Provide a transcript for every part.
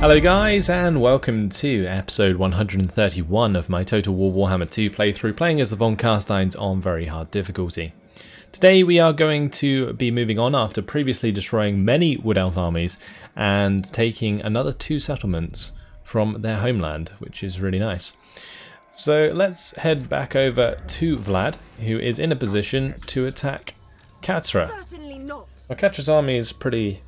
Hello guys, and welcome to episode 131 of my Total War Warhammer 2 playthrough, playing as the Von Carsteins on very hard difficulty. Today we are going to be moving on after previously destroying many Wood Elf armies and taking another 2 settlements from their homeland, which is really nice. So let's head back over to Vlad, who is in a position to attack Katra. Certainly not. Well, Katra's army is pretty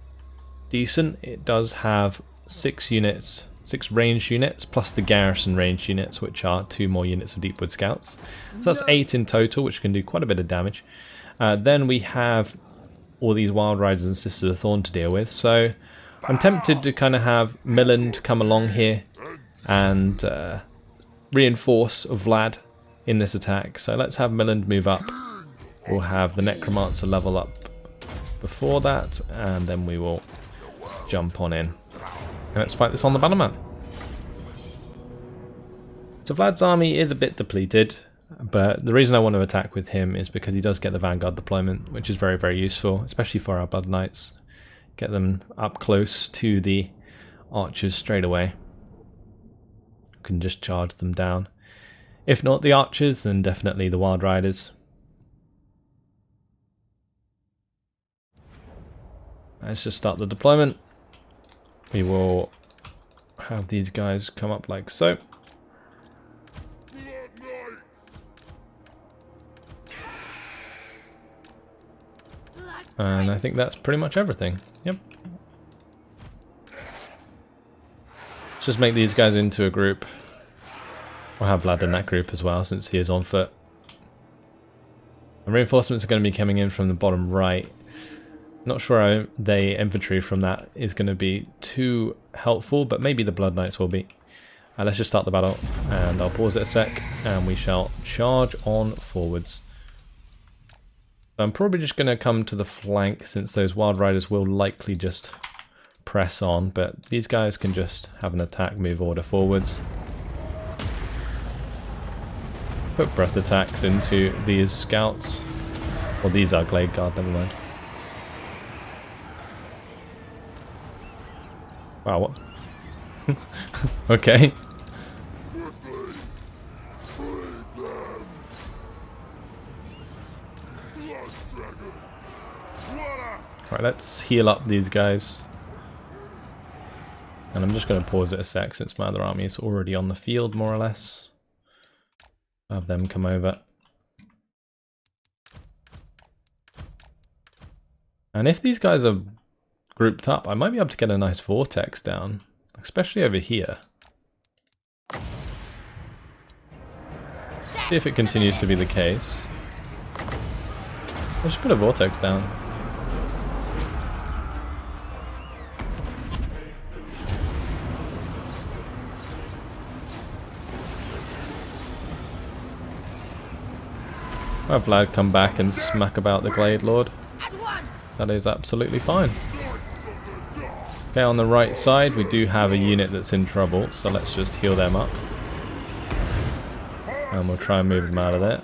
decent. It does have 6 ranged units, plus the garrison ranged units, which are 2 more units of Deepwood Scouts. So that's 8 in total, which can do quite a bit of damage. Then we have all these Wild Riders and Sisters of Thorn to deal with, so I'm tempted to kind of have Milland come along here and reinforce Vlad in this attack. So let's have Milland move up. We'll have the Necromancer level up before that, and then we will jump on in. And let's fight this on the battle map. So Vlad's army is a bit depleted, but the reason I want to attack with him is because he does get the Vanguard deployment, which is very, very useful, especially for our Blood Knights. Get them up close to the archers straight away. You can just charge them down. If not the archers, then definitely the Wild Riders. Let's just start the deployment. We will have these guys come up like so. And I think that's pretty much everything. Yep. Let's just make these guys into a group. We'll have Vlad in that group as well, since he is on foot. And reinforcements are going to be coming in from the bottom right. Not sure the infantry from that is going to be too helpful, but maybe the Blood Knights will be. Let's just start the battle, and I'll pause it a sec, and we shall charge on forwards. I'm probably just going to come to the flank, since those Wild Riders will likely just press on, but these guys can just have an attack move order forwards. Put breath attacks into these scouts. Well, these are Glade Guard, never mind. Wow, what? Okay. Right, let's heal up these guys. And I'm just going to pause it a sec since my other army is already on the field, more or less. Have them come over. And if these guys are grouped up, I might be able to get a nice vortex down, especially over here. See if it continues to be the case. Let's just put a vortex down. Have Vlad come back and smack about the Glade Lord. That is absolutely fine. Okay, on the right side we do have a unit that's in trouble, so let's just heal them up. And we'll try and move them out of there.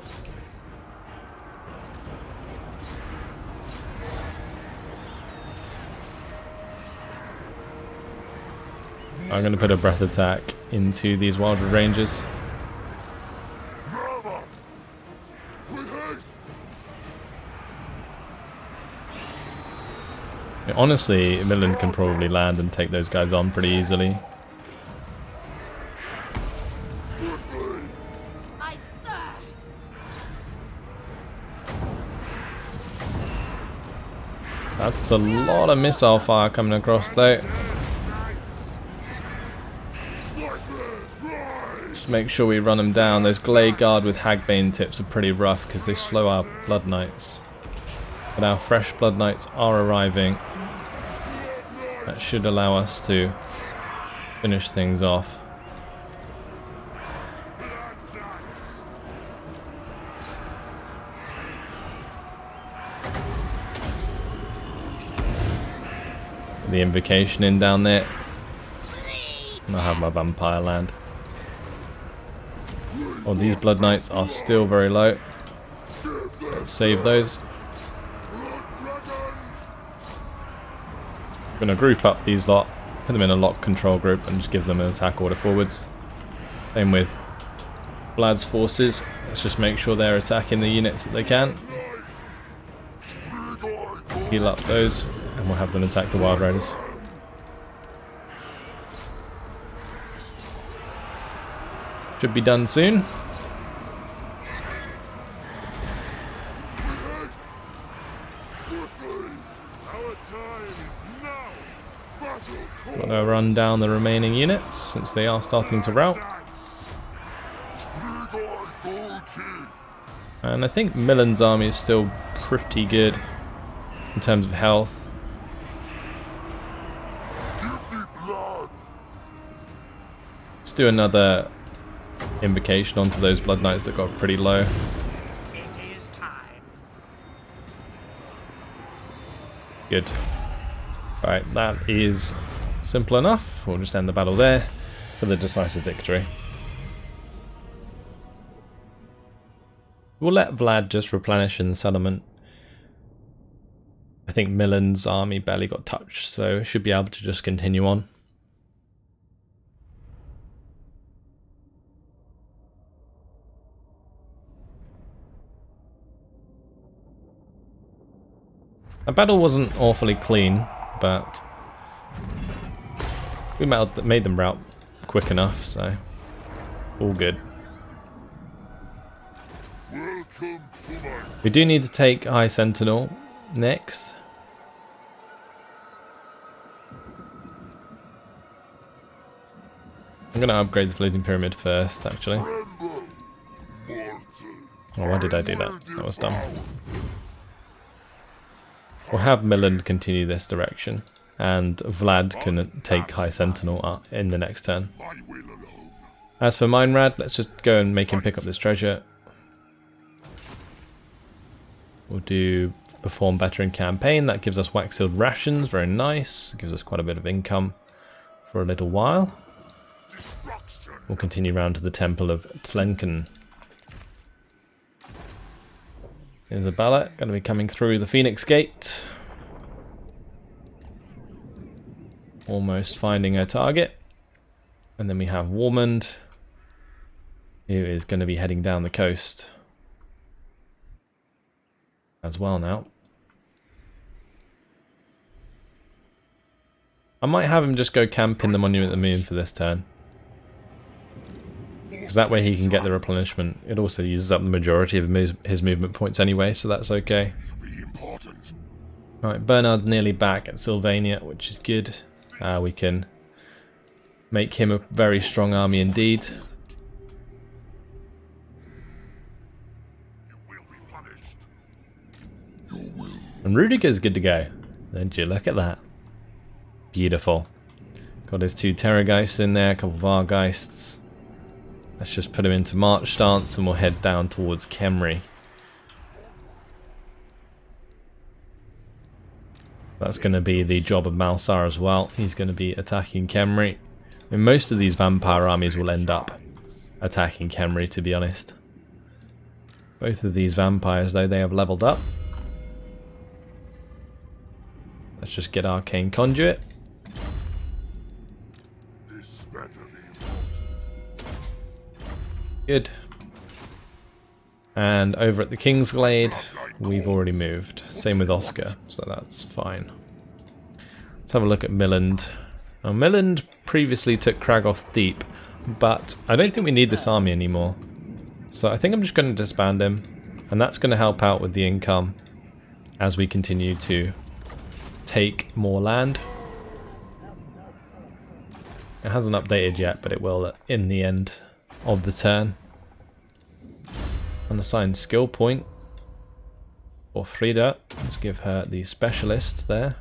I'm going to put a breath attack into these Wild Rangers. Honestly, Milland can probably land and take those guys on pretty easily. That's a lot of missile fire coming across though. Let's make sure we run them down. Those Glade Guard with Hagbane tips are pretty rough because they slow our Blood Knights. But our fresh Blood Knights are arriving. That should allow us to finish things off. The invocation in down there. And I'll have my vampire land. Oh, these Blood Knights are still very low. Let's save those. Gonna group up these lot put them in a lock control group and just give them an attack order forwards. Same with Vlad's forces. Let's just make sure they're attacking the units that they can. Heal up those, and we'll have them attack the Wild Riders. Should be done soon. Gotta run down the remaining units since they are starting to rout. And I think Millen's army is still pretty good in terms of health. Let's do another invocation onto those Blood Knights that got pretty low. Good. Right, that is simple enough. We'll just end the battle there for the decisive victory. We'll let Vlad just replenish in the settlement. I think Millen's army barely got touched, so should be able to just continue on. The battle wasn't awfully clean, but we made them rout quick enough, so all good. We do need to take High Sentinel next. I'm going to upgrade the Floating Pyramid first, actually. Oh, why did I do that? That was dumb. We'll have Millen continue this direction, and Vlad can take High Sentinel in the next turn. As for Meinrad, let's just go and make him pick up this treasure. We'll do perform better in campaign. That gives us wax-sealed rations, very nice. Gives us quite a bit of income for a little while. We'll continue round to the Temple of Tlenken. Isabella going to be coming through the Phoenix Gate. Almost finding her target. And then we have Warmond, who is going to be heading down the coast as well now. I might have him just go camp in the Monument of the Moon for this turn, because that way he can get the replenishment. It also uses up the majority of his movement points anyway, so that's okay. Right, Bernard's nearly back at Sylvania, which is good. We can make him a very strong army indeed. And Rudiger's good to go. Don't you look at that. Beautiful. Got his 2 Terrorgeists in there, a couple of Vargeists. Let's just put him into march stance and we'll head down towards Khemri. That's going to be the job of Malsar as well. He's going to be attacking Khemri. I mean, most of these vampire armies will end up attacking Khemri, to be honest. Both of these vampires, though, they have leveled up. Let's just get Arcane Conduit. Good. And over at the Kingsglade, we've already moved. Same with Oscar, so that's fine. Let's have a look at Milland. Now, Milland previously took Kragoth Deep, but I don't think we need this army anymore. So I think I'm just going to disband him, and that's going to help out with the income as we continue to take more land. It hasn't updated yet, but it will in the end of the turn. Unassigned skill point for Frida. Let's give her the specialist there.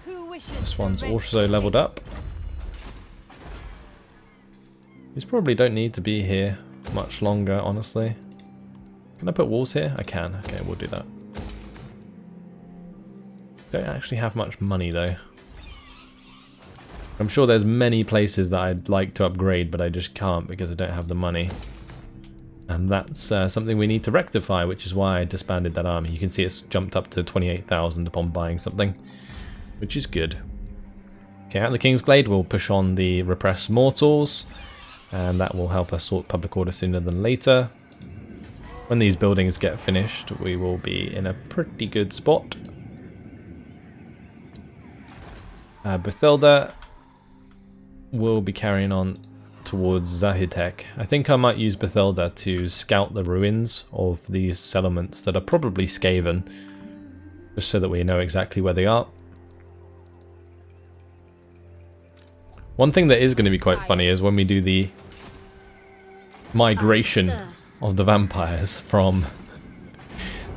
This one's also leveled up. These probably don't need to be here much longer, honestly. Can I put walls here? I can. Okay, we'll do that. Don't actually have much money though. I'm sure there's many places that I'd like to upgrade, but I just can't because I don't have the money. And that's something we need to rectify, which is why I disbanded that army. You can see it's jumped up to 28,000 upon buying something, which is good. Okay, at the Kingsglade we'll push on the Repressed Mortals, and that will help us sort public order sooner than later. When these buildings get finished, we will be in a pretty good spot. Bethilda will be carrying on towards Zahitek. I think I might use Bethilda to scout the ruins of these settlements that are probably Skaven, just so that we know exactly where they are. One thing that is going to be quite funny is when we do the migration of the vampires from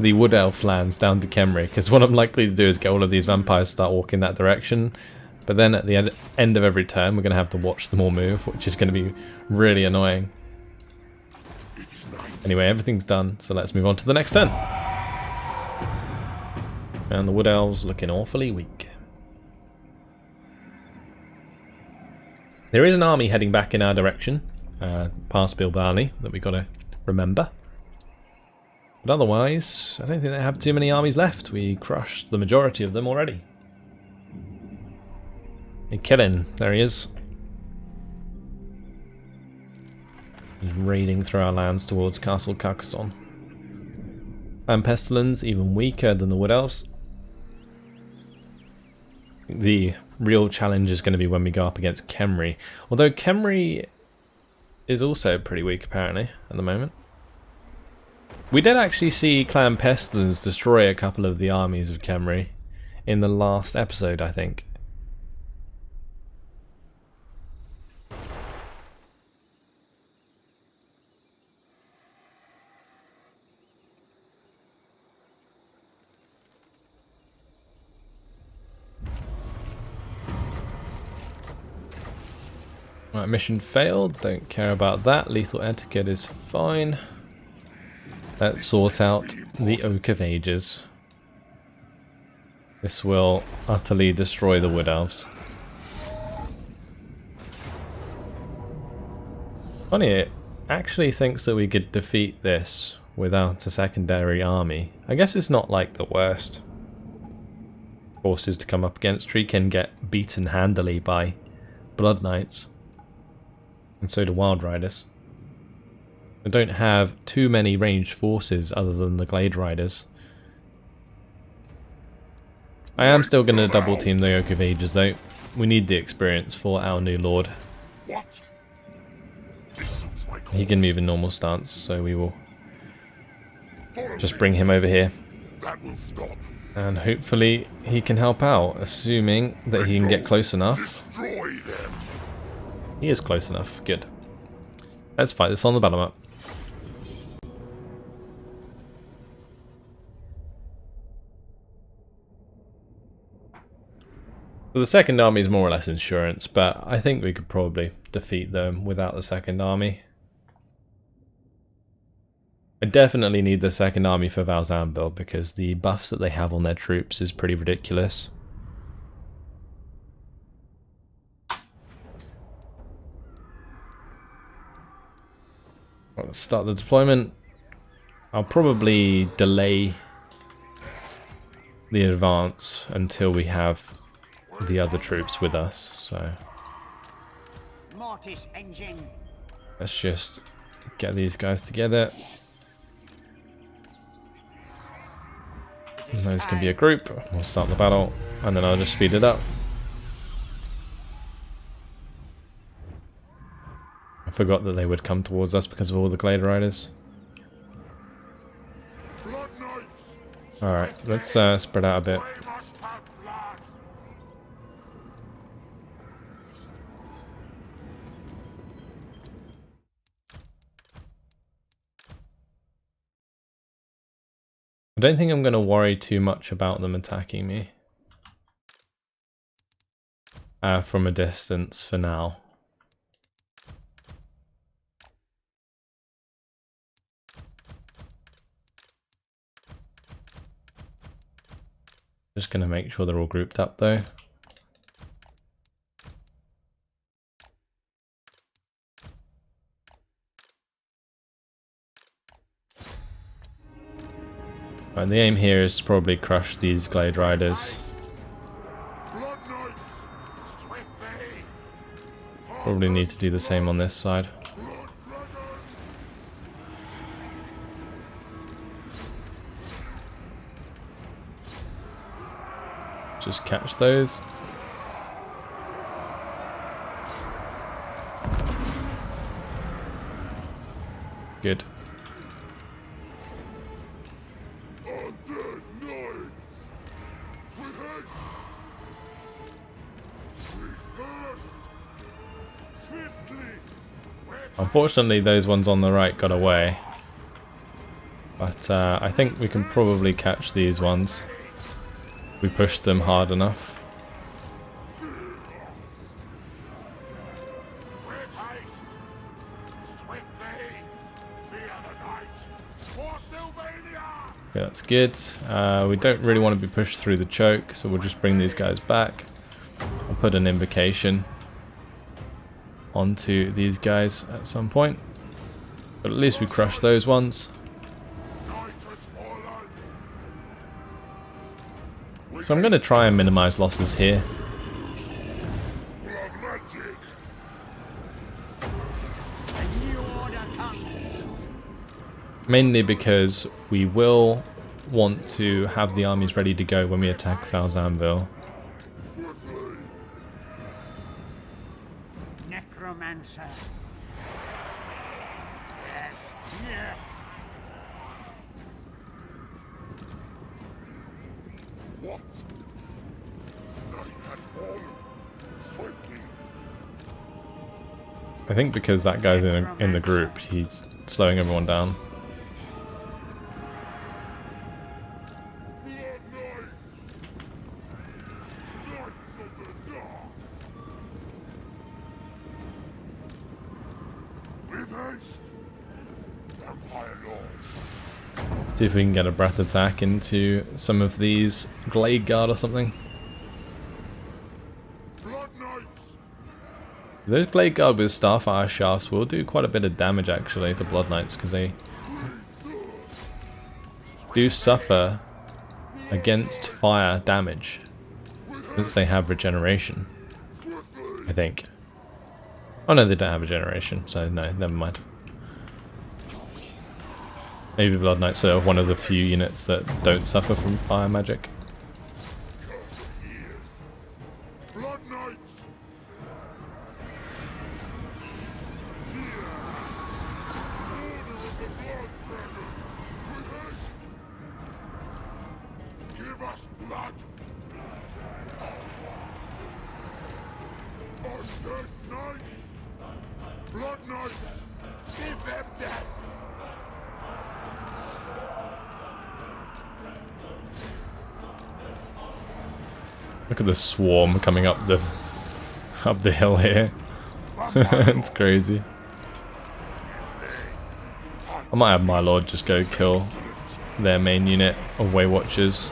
the Wood Elf lands down to Khemri, because what I'm likely to do is get all of these vampires to start walking that direction, but then at the end of every turn we're going to have to watch them all move, which is going to be really annoying. Anyway, everything's done, so let's move on to the next turn. And the Wood Elves looking awfully weak. There is an army heading back in our direction, past Bilbali, that we've got to remember. But otherwise, I don't think they have too many armies left. We crushed the majority of them already. Hey, Killin, there he is. He's raiding through our lands towards Castle Carcassonne. And Pestilence, even weaker than the Wood Elves. The real challenge is going to be when we go up against Khemri. Although Khemri is also pretty weak apparently at the moment. We did actually see Clan Pestilence destroy a couple of the armies of Khemri in the last episode, I think. Right, mission failed, don't care about that. Lethal etiquette is fine. Let's sort out the Oak of Ages. This will utterly destroy the Wood Elves. Funny, it actually thinks that we could defeat this without a secondary army. I guess it's not like the worst forces to come up against. We can get beaten handily by Blood Knights. And so do Wild Riders. I don't have too many ranged forces other than the Glade Riders. I am still going to double team the Oak of Ages though. We need the experience for our new lord. He can move in normal stance, so we will just bring him over here. And hopefully he can help out, assuming that he can get close enough. He is close enough, good. Let's fight this on the battle map. So the second army is more or less insurance, but I think we could probably defeat them without the second army. I definitely need the second army for Valzan build because the buffs that they have on their troops is pretty ridiculous. Let's start the deployment. I'll probably delay the advance until we have the other troops with us, so let's just get these guys together. And those can be a group. We'll start the battle and then I'll just speed it up. I forgot that they would come towards us because of all the Glade Riders. Alright, let's spread out a bit. I don't think I'm going to worry too much about them attacking me from a distance for now. Just going to make sure they're all grouped up though. Right, the aim here is to probably crush these Glade Riders. Probably need to do the same on this side. Just catch those. Good. Unfortunately, those ones on the right got away. But I think we can probably catch these ones. We pushed them hard enough. Okay, that's good. We don't really want to be pushed through the choke, so we'll just bring these guys back. I'll put an invocation onto these guys at some point. But at least we crush those ones. So I'm going to try and minimize losses here. Mainly because we will want to have the armies ready to go when we attack Valzanville. Necromancer. Yes, yeah. What? Night has fallen. Swiftly. I think because that guy's in the group, he's slowing everyone down. See if we can get a breath attack into some of these Glade Guard or something. Those Glade Guard with Starfire Shafts will do quite a bit of damage actually to Blood Knights, because they do suffer against fire damage since they have regeneration, I think. Oh no, they don't have regeneration, so no, never mind. Maybe Blood Knights are one of the few units that don't suffer from fire magic. Give us blood. Undead knights. Blood knights. Give them death. Look at the swarm coming up the hill here. It's crazy. I might have my lord just go kill their main unit of Way Watchers.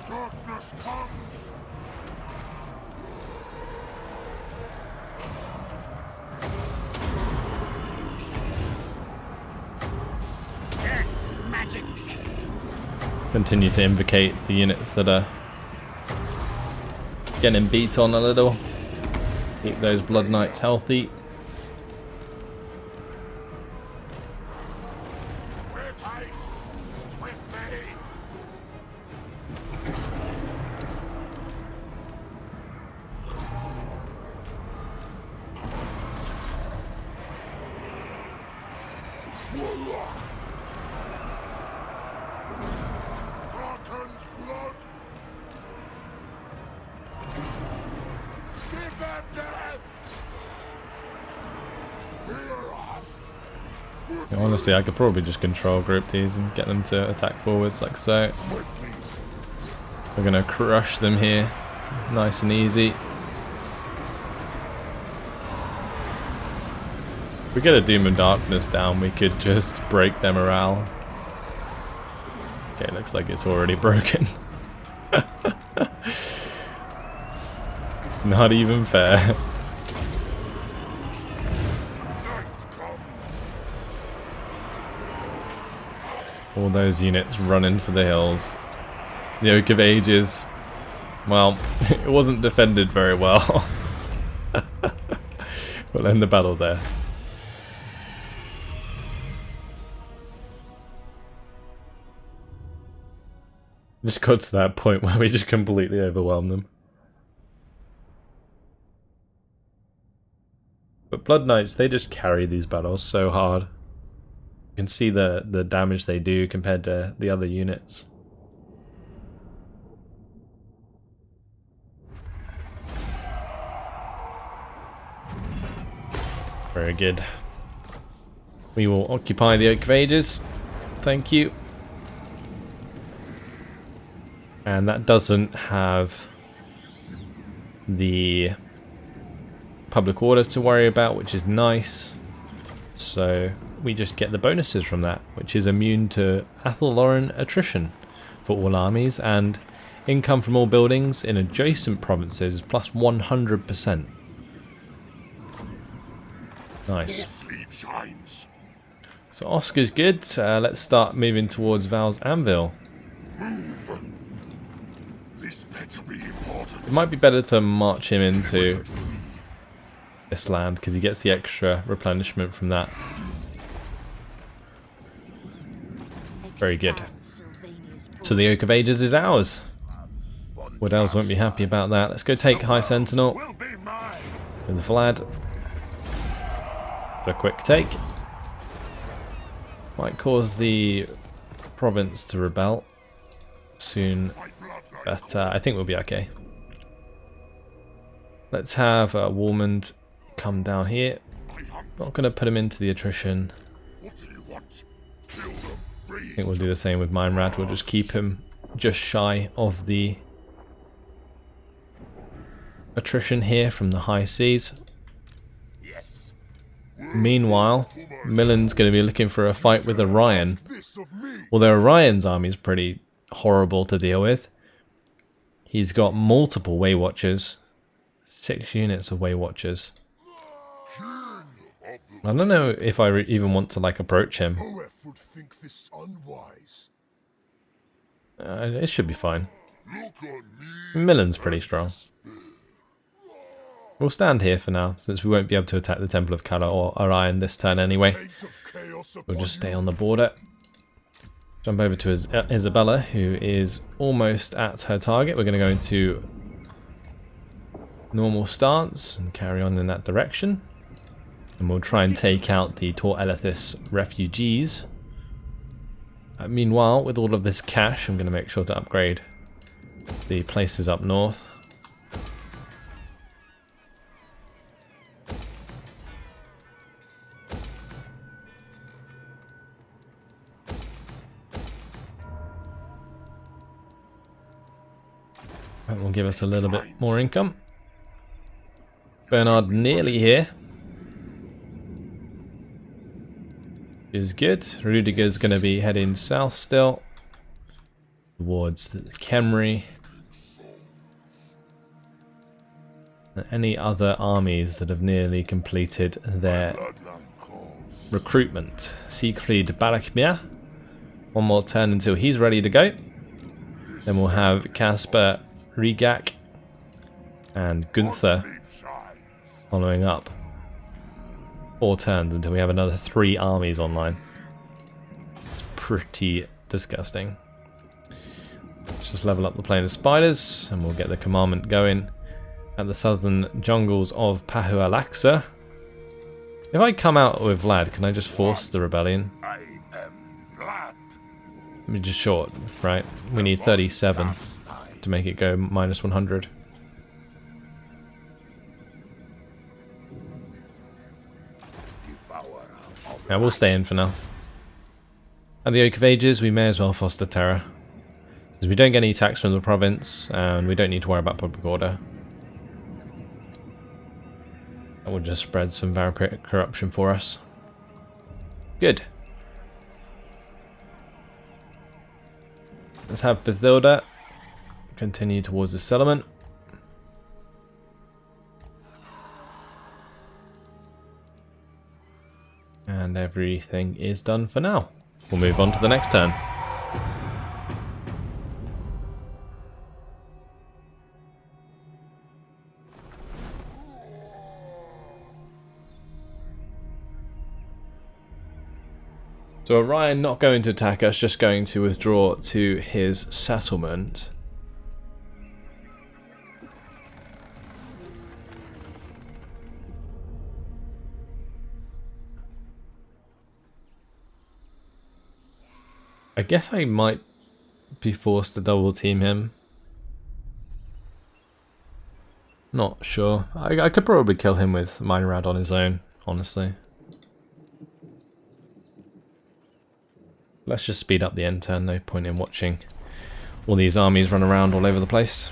Darkness comes. Magic. Continue to invocate the units that are getting beat on a little. Keep those Blood Knights healthy. Yeah, honestly, I could probably just control group these and get them to attack forwards like so. We're gonna crush them here, nice and easy. If we get a Doom and Darkness down, we could just break their morale. Okay, looks like it's already broken. Not even fair. All those units running for the hills. The Oak of Ages, well, it wasn't defended very well. We'll end the battle there. Just got to that point where we just completely overwhelm them. But Blood Knights, they just carry these battles so hard. You can see the damage they do compared to the other units. Very good. We will occupy the Oak of Ages. Thank you. And that doesn't have the public order to worry about, which is nice. So we just get the bonuses from that, which is immune to Athelloran attrition for all armies, and income from all buildings in adjacent provinces plus 100%. Nice. So Oscar's good. Let's start moving towards Val's Anvil. This better be important. It might be better to march him into this land because he gets the extra replenishment from that. Very good. So the Oak of Ages is ours. What else won't be happy about that? Let's go take High Sentinel with Vlad. It's a quick take. Might cause the province to rebel soon, but I think we'll be okay. Let's have Warmond come down here. Not going to put him into the attrition. I think we'll do the same with Meinrad. We'll just keep him just shy of the attrition here from the high seas. Meanwhile, Millen's going to be looking for a fight with Orion. Although Orion's army is pretty horrible to deal with. He's got multiple Way Watchers. 6 units of Way Watchers. I don't know if I even want to like approach him. It should be fine. Millen's pretty strong. We'll stand here for now, since we won't be able to attack the Temple of Kala or Orion this turn anyway. We'll just stay on the border. Jump over to Isabella, who is almost at her target. We're going to go into normal stance and carry on in that direction. And we'll try and take out the Tor Elethis refugees. Meanwhile, with all of this cash, I'm going to make sure to upgrade the places up north. That will give us a little bit more income. Bernard nearly here. Is good. Rudiger's going to be heading south still. Towards the Khemri. And any other armies that have nearly completed their recruitment. Siegfried Barakmir. One more turn until he's ready to go. Then we'll have Caspar Rigak and Gunther following up. 4 turns until we have another 3 armies online. It's pretty disgusting. Let's just level up the plane of spiders and we'll get the commandment going at the southern jungles of Pahu-Alaksa. If I come out with Vlad, can I just force the rebellion? I am Vlad. Let me just short, right? We need 37 to make it go minus 100. Now we'll stay in for now. At the Oak of Ages, we may as well foster terror. Because we don't get any tax from the province, and we don't need to worry about public order. That will just spread some vampiric corruption for us. Good. Let's have Bethilda continue towards the settlement. And everything is done for now. We'll move on to the next turn. So Orion not going to attack us, just going to withdraw to his settlement. I guess I might be forced to double team him. Not sure. I could probably kill him with Mine Rad on his own, honestly. Let's just speed up the end turn, no point in watching all these armies run around all over the place.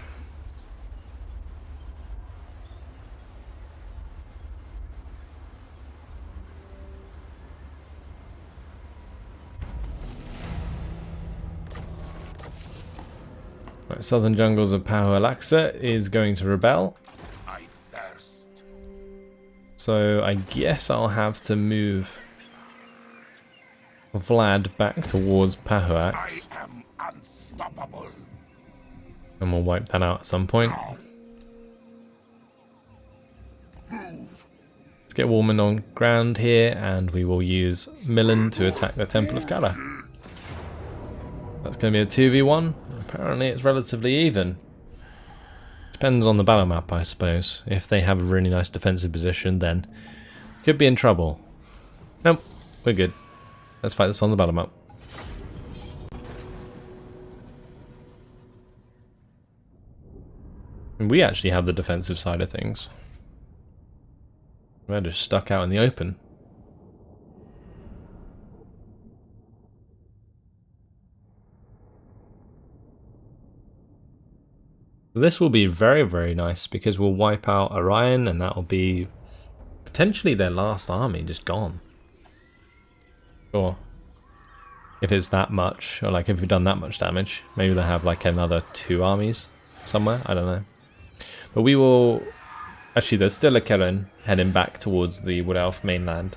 Right, Southern Jungles of Pahualaxa is going to rebel. I thirst. So I guess I'll have to move Vlad back towards Pahuax. I am unstoppable. And we'll wipe that out at some point. Move. Let's get Warman on ground here, and we will use Millen to attack the Temple of Kala. That's going to be a 2v1. Apparently it's relatively even. Depends on the battle map, I suppose. If they have a really nice defensive position, then could be in trouble. Nope, we're good. Let's fight this on the battle map. And we actually have the defensive side of things. We're just stuck out in the open. This will be very, very nice because we'll wipe out Orion, and that will be potentially their last army just gone. Or if it's that much, or like if we've done that much damage, maybe they'll have like another 2 armies somewhere, I don't know. But we will... Actually, there's still a Kellen heading back towards the Wood Elf mainland.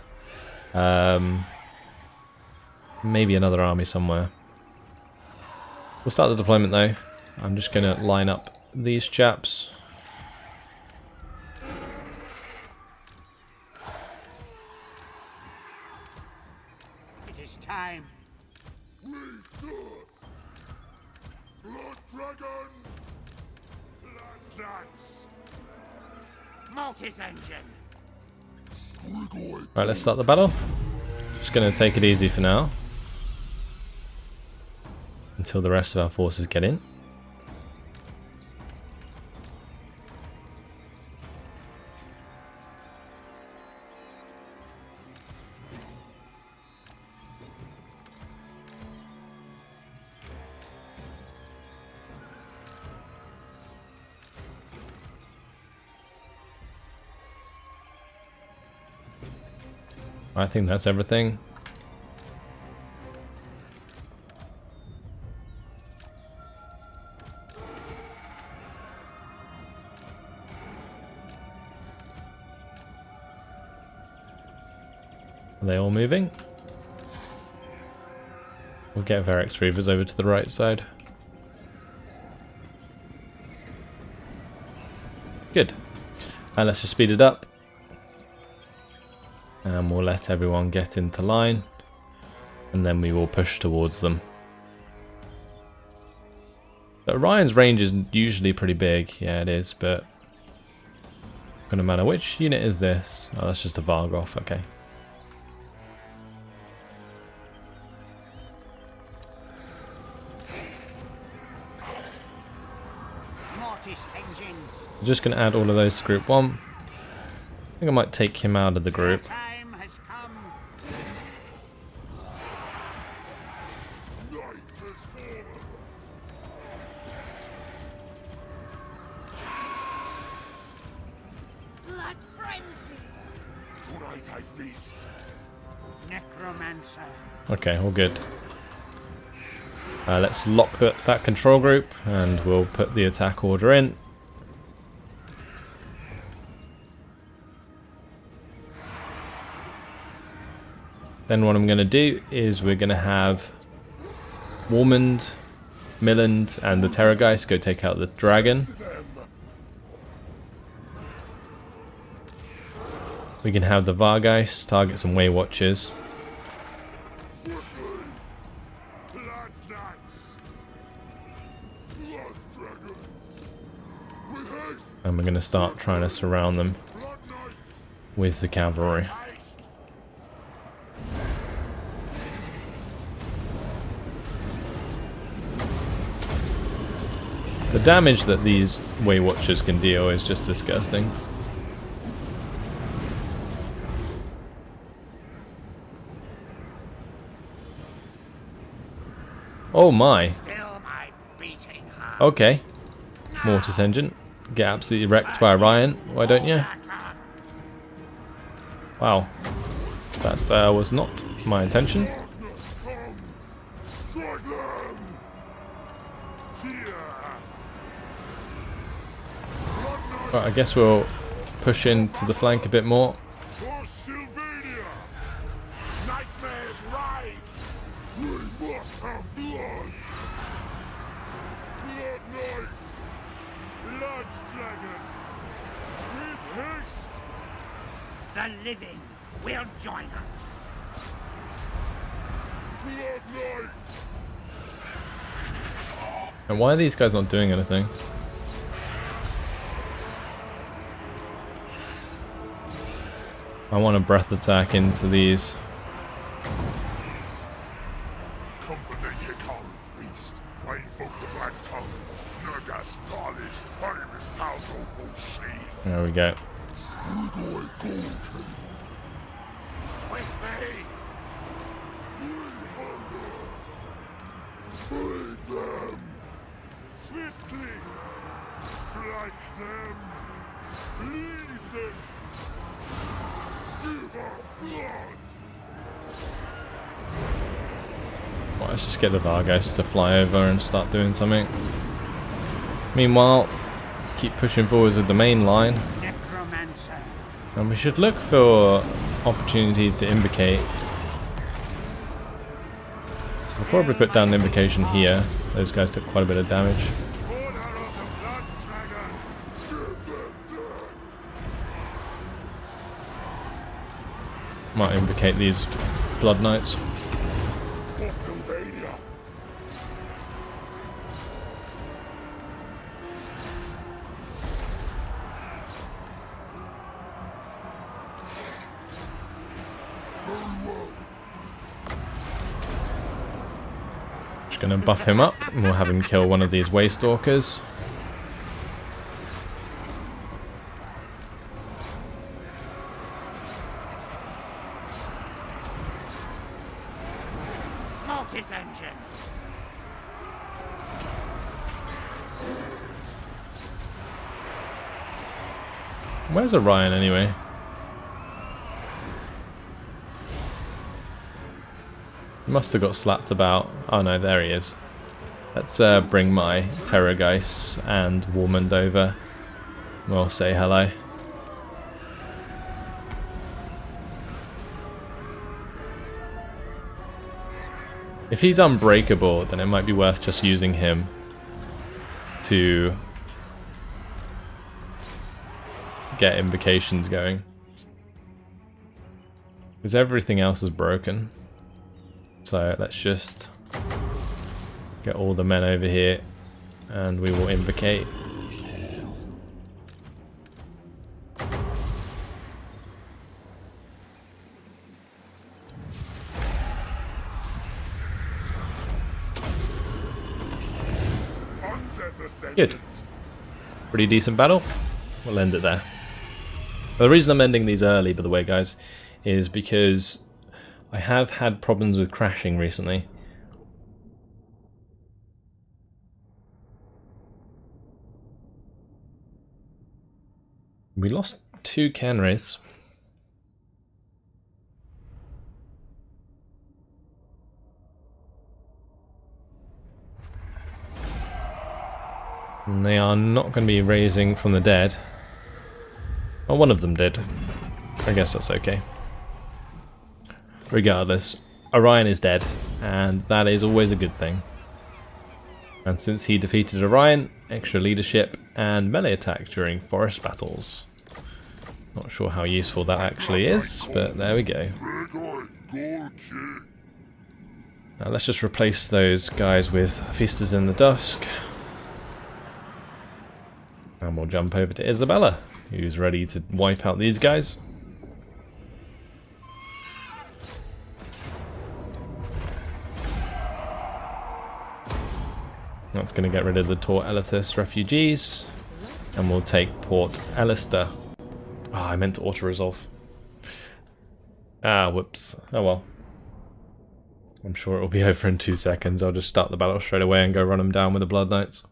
Maybe another army somewhere. We'll start the deployment though. I'm just going to line up these chaps. It is time. Blood dragons. Blood nuts. Mortis engine. Right, let's start the battle. Just going to take it easy for now, until the rest of our forces get in. I think that's everything. Are they all moving? We'll get Varix Reavers over to the right side. Good. And let's just speed it up. And we'll let everyone get into line. And then we will push towards them. But Orion's range is usually pretty big. Yeah, it is, but... Gonna matter. Which unit is this? Oh, that's just a Vargoth, okay. Mortis engine. I'm just going to add all of those to group 1. I think I might take him out of the group. Time has come. Night has fallen. Blood frenzy. Tonight I feast. Necromancer. Okay, all good. Let's lock that control group, and we'll put the attack order in. Then what I'm going to do is we're going to have Warmond, Milland, and the Terrorgeist go take out the dragon. We can have the Vargeist target some Way Watchers. That's nice. Blood dragons. With haste. And we're going to start trying to surround them Blood knights. with the cavalry. Haste. The damage that these Way Watchers can deal is just disgusting. Oh my. Still my beating heart. Okay. Mortis engine. Get absolutely wrecked by Orion. Why don't you? Wow. That was not my intention. Darkness comes. Strike them. Yes. Blood knights. Right, I guess we'll push into the flank a bit more. For Sylvania. Nightmares ride. We must have blood. Blood knight. Blood dragons. With haste. The living will join us. Blood knight. And why are these guys not doing anything? I want a breath attack into these. Company Hikar, beast. I invoke the black tongue. Nergas, Dalis, Harimis, Tauzo, Bullshit. There we go. Strudoi, Goldkin. Swiftly. Feed them. Swiftly. Strike them. Lead them. Give us blood. Well, let's just get the Vargas to fly over and start doing something. Meanwhile, keep pushing forwards with the main line. Necromancer. And we should look for opportunities to invocate. I'll probably put down the invocation here. Those guys took quite a bit of damage. Order of the blood dragon. Give them death. Might invocate these Blood Knights. For Sylvania. Just gonna buff him up and we'll have him kill one of these Waystalkers. Mortis engine. Where's Orion anyway? He must have got slapped about. Oh no, there he is. Let's bring my Terrorgeist and Warmond over. We'll say hello. If he's unbreakable, then it might be worth just using him to get invocations going. Because everything else is broken. So let's just get all the men over here and we will invocate. Good. Pretty decent battle. We'll end it there. The reason I'm ending these early, by the way, guys, is because I have had problems with crashing recently. We lost 2 Canries. And they are not going to be raising from the dead. Well, one of them did. I guess that's okay. Regardless, Orion is dead, and that is always a good thing. And since he defeated Orion, extra leadership and melee attack during forest battles. Not sure how useful that actually is, but there we go. Strudoi, Goldkin. Now let's just replace those guys with Feasters in the Dusk. And we'll jump over to Isabella, who's ready to wipe out these guys. That's going to get rid of the Tor Elithis refugees. And we'll take Port Alistair. Ah, I meant to auto-resolve. Ah, whoops. Oh well. I'm sure it'll be over in 2 seconds. I'll just start the battle straight away and go run them down with the Blood Knights.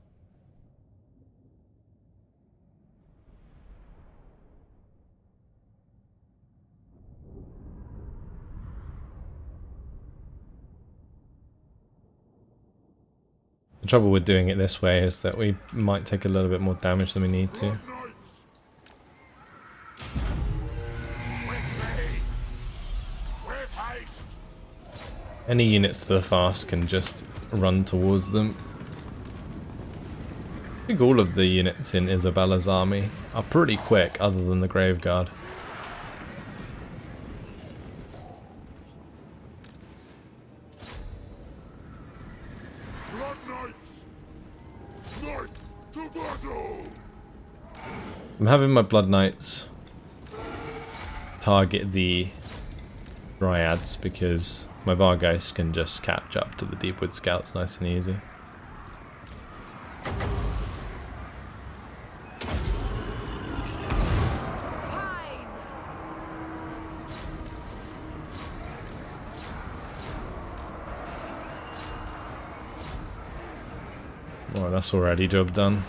The trouble with doing it this way is that we might take a little bit more damage than we need to. Any units that are fast can just run towards them. I think all of the units in Isabella's army are pretty quick, other than the Graveguard. I'm having my Blood Knights target the Dryads because my Vargeist can just catch up to the Deepwood Scouts nice and easy. Well, that's already job done.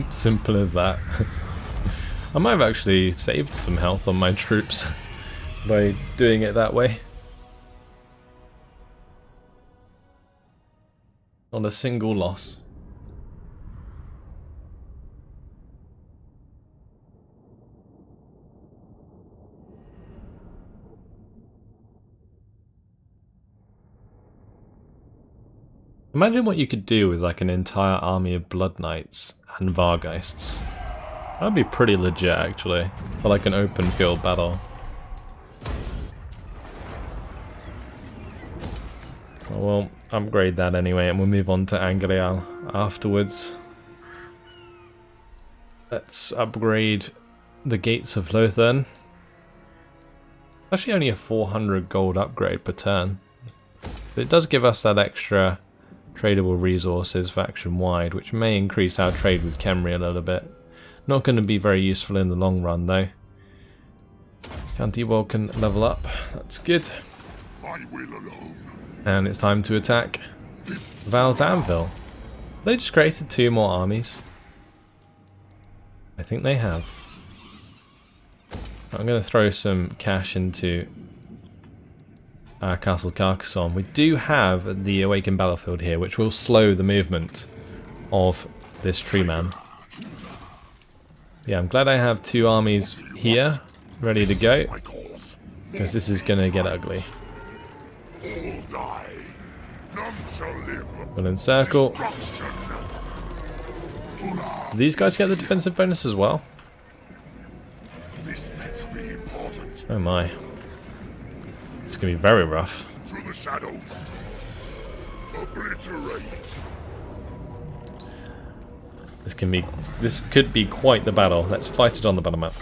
Simple as that. I might have actually saved some health on my troops by doing it that way. Not a single loss. Imagine what you could do with like an entire army of Blood Knights and Vargeists. That'd be pretty legit actually, for like an open field battle. Oh, well, upgrade that anyway and we'll move on to Angreal afterwards. Let's upgrade the Gates of Lothern. Actually only a 400 gold upgrade per turn. But it does give us that extra tradable resources faction wide, which may increase our trade with Khemri a little bit. Not going to be very useful in the long run though. County-Wall can level up, that's good. And it's time to attack Val's Anvil. They just created 2 more armies. I think they have. I'm going to throw some cash into Castle Carcassonne. We do have the Awakened Battlefield here, which will slow the movement of this tree man. Yeah, I'm glad I have 2 armies here, ready to go, because this is going to get ugly. We'll encircle. Do these guys get the defensive bonus as well? Oh my. It's going to be very rough. Through the shadows. Obliterate. This could be quite the battle. Let's fight it on the battle map.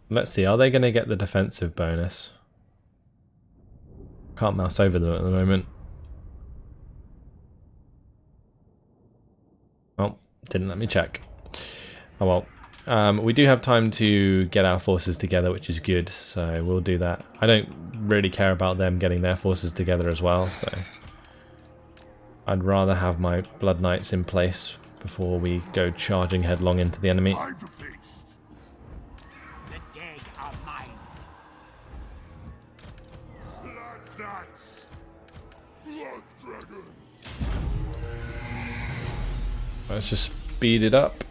Let's see, are they going to get the defensive bonus? Can't mouse over them at the moment. Oh, didn't let me check. Oh well. We do have time to get our forces together, which is good, so we'll do that. I don't really care about them getting their forces together as well, so I'd rather have my Blood Knights in place before we go charging headlong into the enemy. The dead are mine. Blood Knights. Blood Dragons. Let's just speed it up.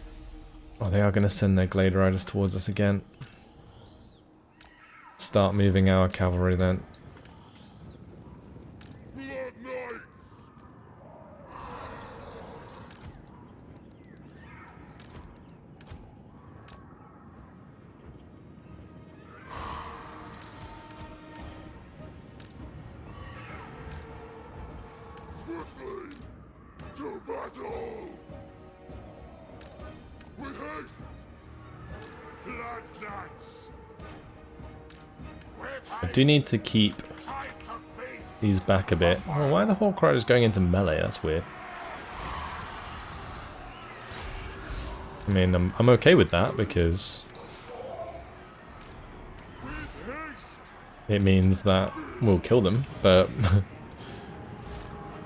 Oh, they are going to send their Glade Riders towards us again. Start moving our cavalry then. Blood Knights! Swiftly! To battle! With haste! Blood Knights! I do need to keep these back a bit. Oh, why are the Hawk Riders going into melee? That's weird. I mean, I'm okay with that because it means that we'll kill them, but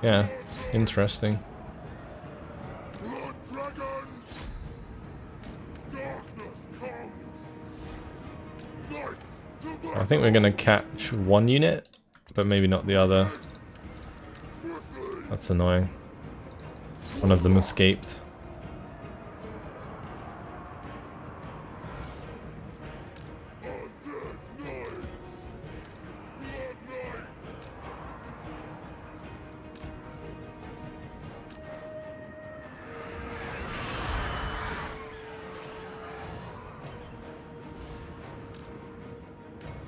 yeah, interesting. Blood dragons! Darkness comes! Knights to battle! I think we're gonna catch one unit, but maybe not the other. Swiftly! That's annoying. One of them escaped. Undead Knights! Blood Knights!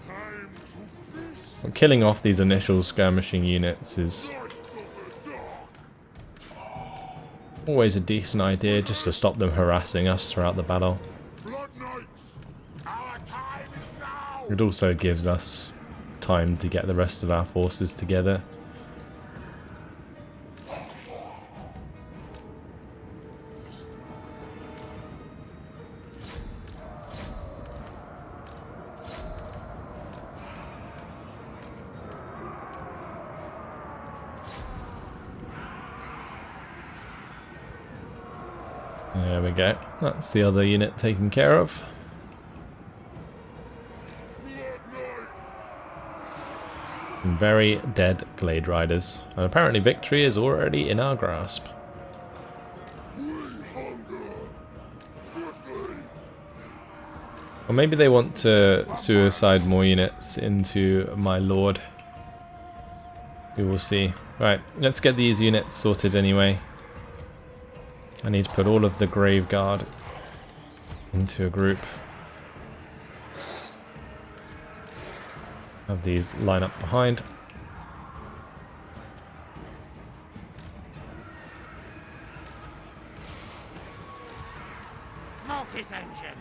Time to feast! Well, killing off these initial skirmishing units is Knights of the Dark! always a decent idea, just to stop them harassing us throughout the battle. Blood Knights! Our time is now! It also gives us time to get the rest of our forces together. There we go. That's the other unit taken care of. Blood Knights! Some very dead Glade Riders. And apparently victory is already in our grasp. We hunger! Swiftly! Or maybe they want to suicide more units into my lord. We will see. Right, let's get these units sorted anyway. I need to put all of the Grave Guard into a group. Have these line up behind. Mortis engine.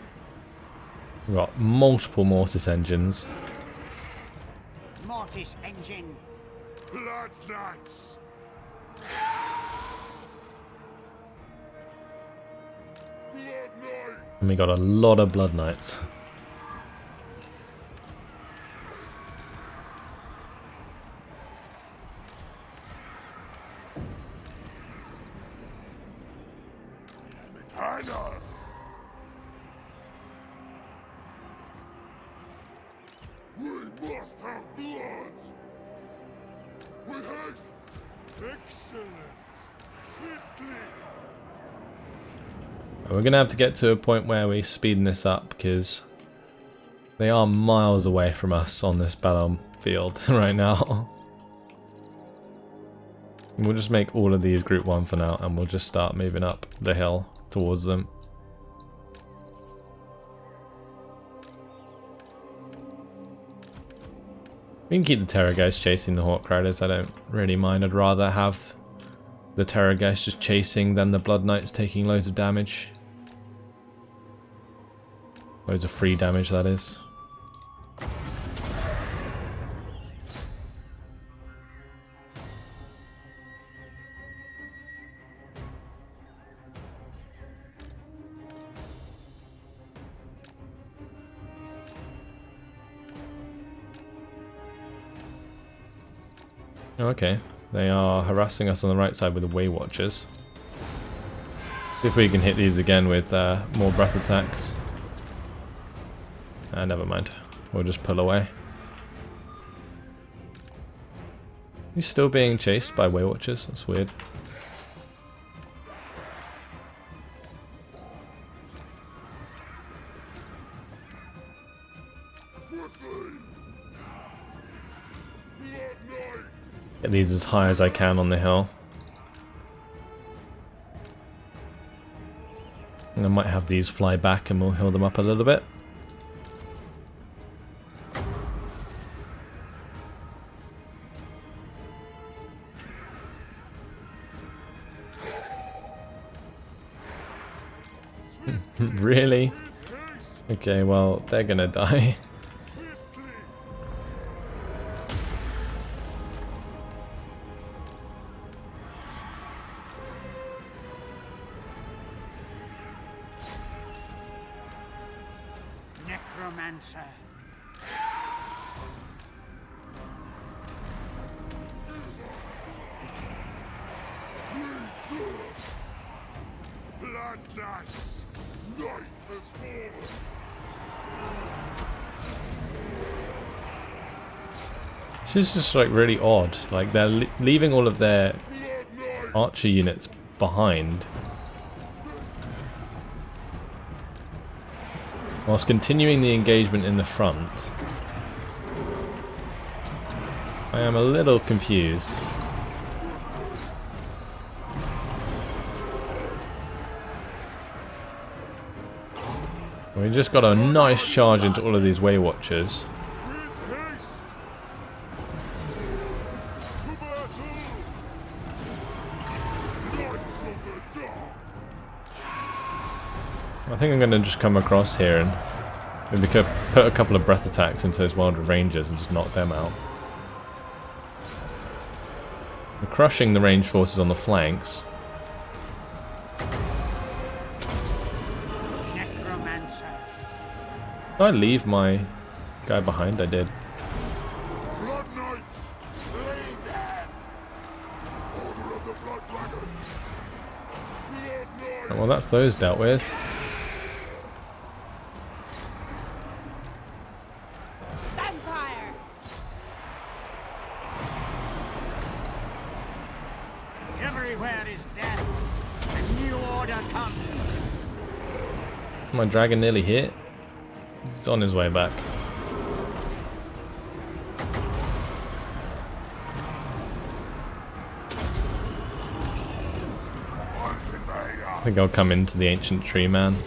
We've got multiple Mortis engines. Mortis engine. Blood Knights! Blood Knights! And we got a lot of Blood Knights. Eternal! We must have blood! With haste! Excellence! Swiftly! We're going to have to get to a point where we speeding this up because they are miles away from us on this battlefield right now. We'll just make all of these group 1 for now and we'll just start moving up the hill towards them. We can keep the Terrorgeist chasing the Hawk Riders, I don't really mind. I'd rather have the Terrorgeist just chasing than the Blood Knights taking loads of damage. Loads of free damage, that is. Okay, they are harassing us on the right side with the Way Watchers. See if we can hit these again with more breath attacks. Never mind. We'll just pull away. He's still being chased by Way Watchers. That's weird. Swiftly! Blood Knight! Get these as high as I can on the hill. And I might have these fly back and we'll heal them up a little bit. Really? Okay, well, they're gonna die. Necromancer. Blood's dance. Night has fallen. This is just like really odd. Like they're leaving all of their archer units behind, whilst continuing the engagement in the front. I am a little confused. We just got a nice charge into all of these Way Watchers. I think I'm going to just come across here and maybe put a couple of breath attacks into those Wild Rangers and just knock them out. We're crushing the ranged forces on the flanks. Did I leave my guy behind? I did. Blood Knights, lead them. Order of the Blood Dragon. Blood Knights. Well, that's those dealt with. Vampire! Everywhere is death. A new order comes. My dragon nearly hit. He's on his way back. I think I'll come into the ancient tree man.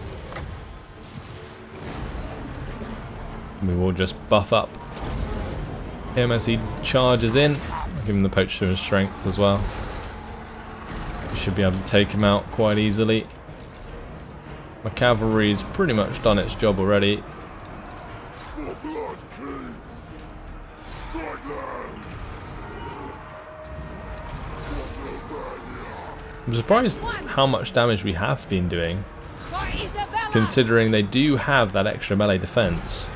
We will just buff up him as he charges in. I'll give him the poacher and strength as well. We should be able to take him out quite easily. My cavalry's pretty much done its job already. For Blood King. Take them. I'm surprised how much damage we have been doing, For Isabella! considering they do have that extra melee defense.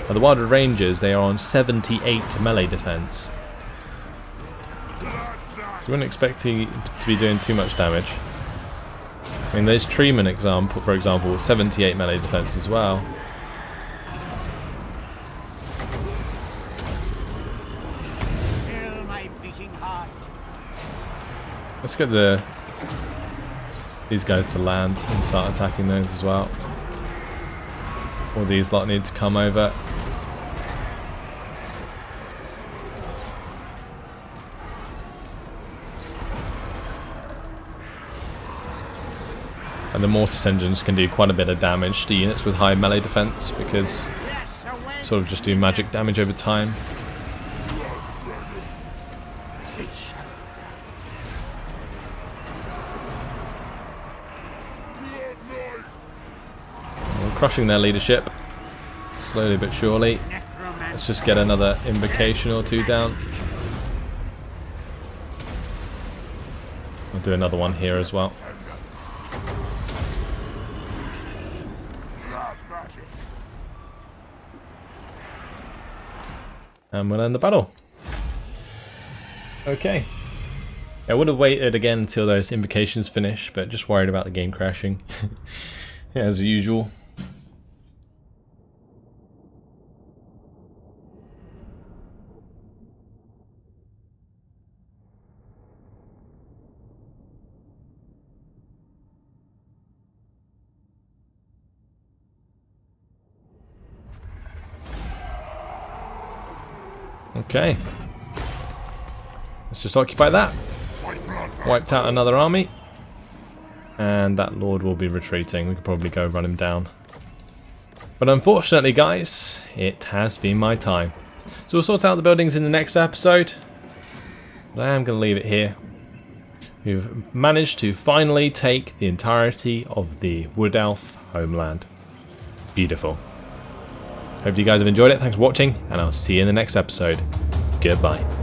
Now, the Wild Rangers, they are on 78 melee defense. So we weren't expecting to be doing too much damage. I mean, there's Treeman example, for example, 78 melee defense as well. Fill my beating heart. Let's get these guys to land and start attacking those as well. All these lot need to come over. And the mortis engines can do quite a bit of damage to units with high melee defense because Yes, away. sort of just do magic damage over time. It shall We're crushing their leadership, slowly but surely. necromancer. Let's just get another invocation or two down. I'll do another one here as well. Blood magic. And we'll end the battle. Okay. I would have waited again until those invocations finish, but just worried about the game crashing. As usual. Okay. Let's just occupy that. My blood Wiped out another army. And that lord will be retreating. We could probably go run him down. But unfortunately, guys, it has been my time. So we'll sort out the buildings in the next episode. But I am going to leave it here. We've managed to finally take the entirety of the Wood Elf homeland. Beautiful. Hope you guys have enjoyed it. Thanks for watching, and I'll see you in the next episode. Goodbye.